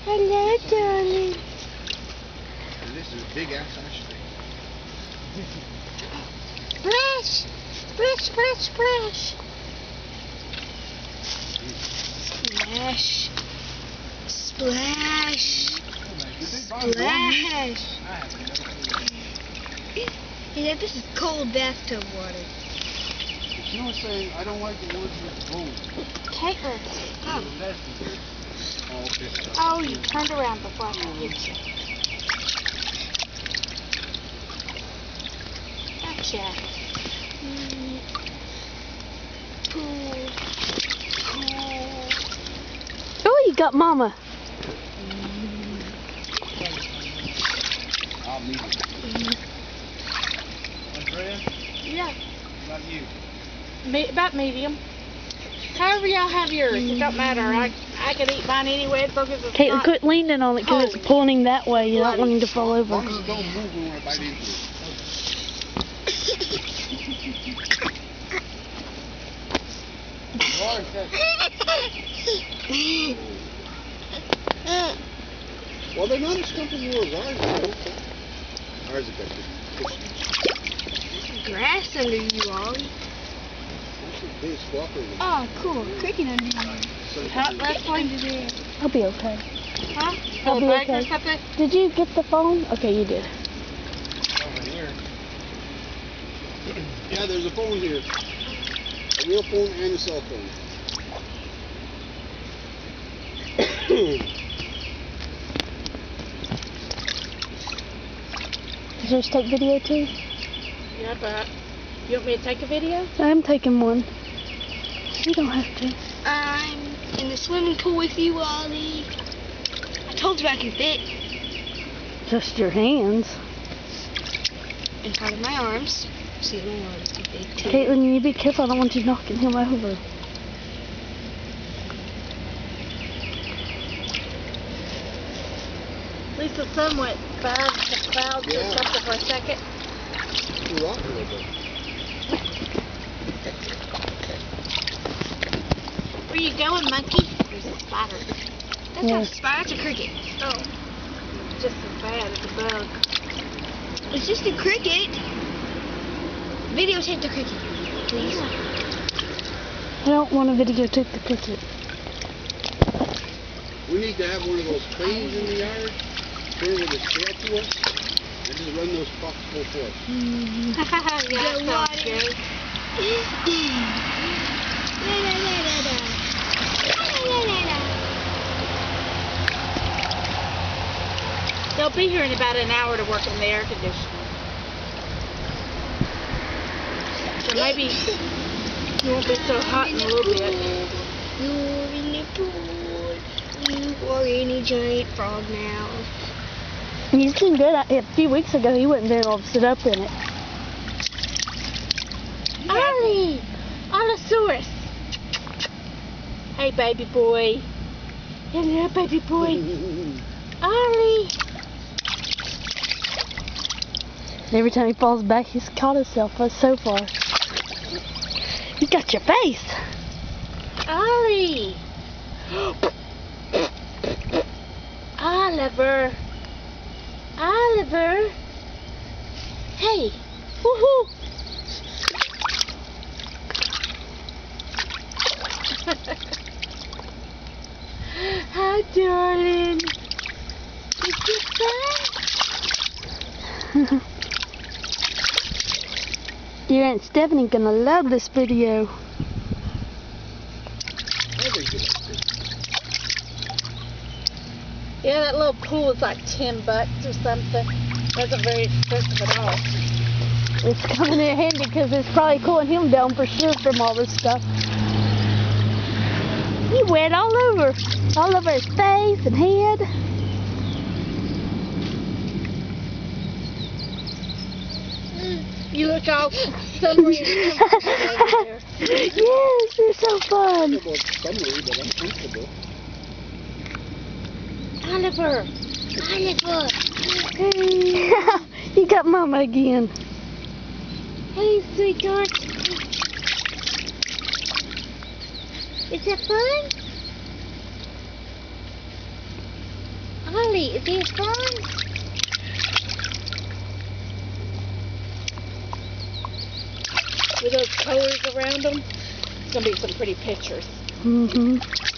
Hello, darling. This is a big ass ice cream. Splash! Splash, splash, splash! Splash! Splash! Splash! Yeah, this is cold bathtub water. But you know what I'm saying? I don't like the ones with bones. Caitlin. Oh. Okay. Oh, you turned around before I could hit you. Gotcha. Cool. Cool. Oh, you got Mama. I'll meet you. Andrea? Yeah, About you? about medium. However y'all have yours, it don't matter. I can eat mine anyway as long as it's Caitlin, not. quit leaning on it because it's pulling that way. You don't want him to fall As over. long as you don't move when I bite into it. Well, they're not as comfortable as ours. Ours are good. Grass under you, Ollie. Big squawker. Oh, cool. Cricket under you. Let's play today. I'll be okay. Huh? I'll be Break or okay. something? Did you get the phone? Okay, you did. Over here. Yeah, there's a phone here. A real phone and a cell phone. Does yours take video too? Yeah, but you want me to take a video? I'm taking one. You don't have to. I'm in the swimming pool with you, Ollie. I told you I can fit Just your hands. in part of my arms. See, my arms are big too. Caitlin, you be careful. I don't want you knocking him over. At least the sun went by the clouds or Yeah. something for a second. You're off a little bit. Where you going, monkey? There's a spider. That's Yeah. not a spider, that's a cricket. Oh. Just as bad as a bug. It's just a cricket. Videotape the cricket, please. I don't want to videotape the cricket. We need to have one of those cranes in the yard, turn with a scale to us, and just run those pups full force. Yeah, that sounds water. good. They'll be here in about an hour to work on the air conditioner. So maybe you won't be so hot in a little bit. You're in the pool. You are in a giant frog now. He's been good. A few weeks ago, he wasn't very able to sit up in it. Ollie! Allosaurus! Hey, baby boy. Hello, baby boy. Ollie! Every time he falls back, he's caught himself so far. You got your face. Ollie! Oliver! Oliver! Hey! Woohoo! Hi, darling. Is this fun? Your Aunt Stephanie gonna love this video. Yeah, that little pool is like $10 or something. Wasn't very expensive at all. It's coming in handy because it's probably cooling him down for sure from all this stuff. He wet all over his face and head. You look all summery. Yes, you're so fun. About summery, but I'm comfortable. Oliver! Oliver! Hey, you got Mama again. Hey, sweetheart. Is that fun? Really? Is these fun? With those colors around them, it's gonna be some pretty pictures. Mm-hmm.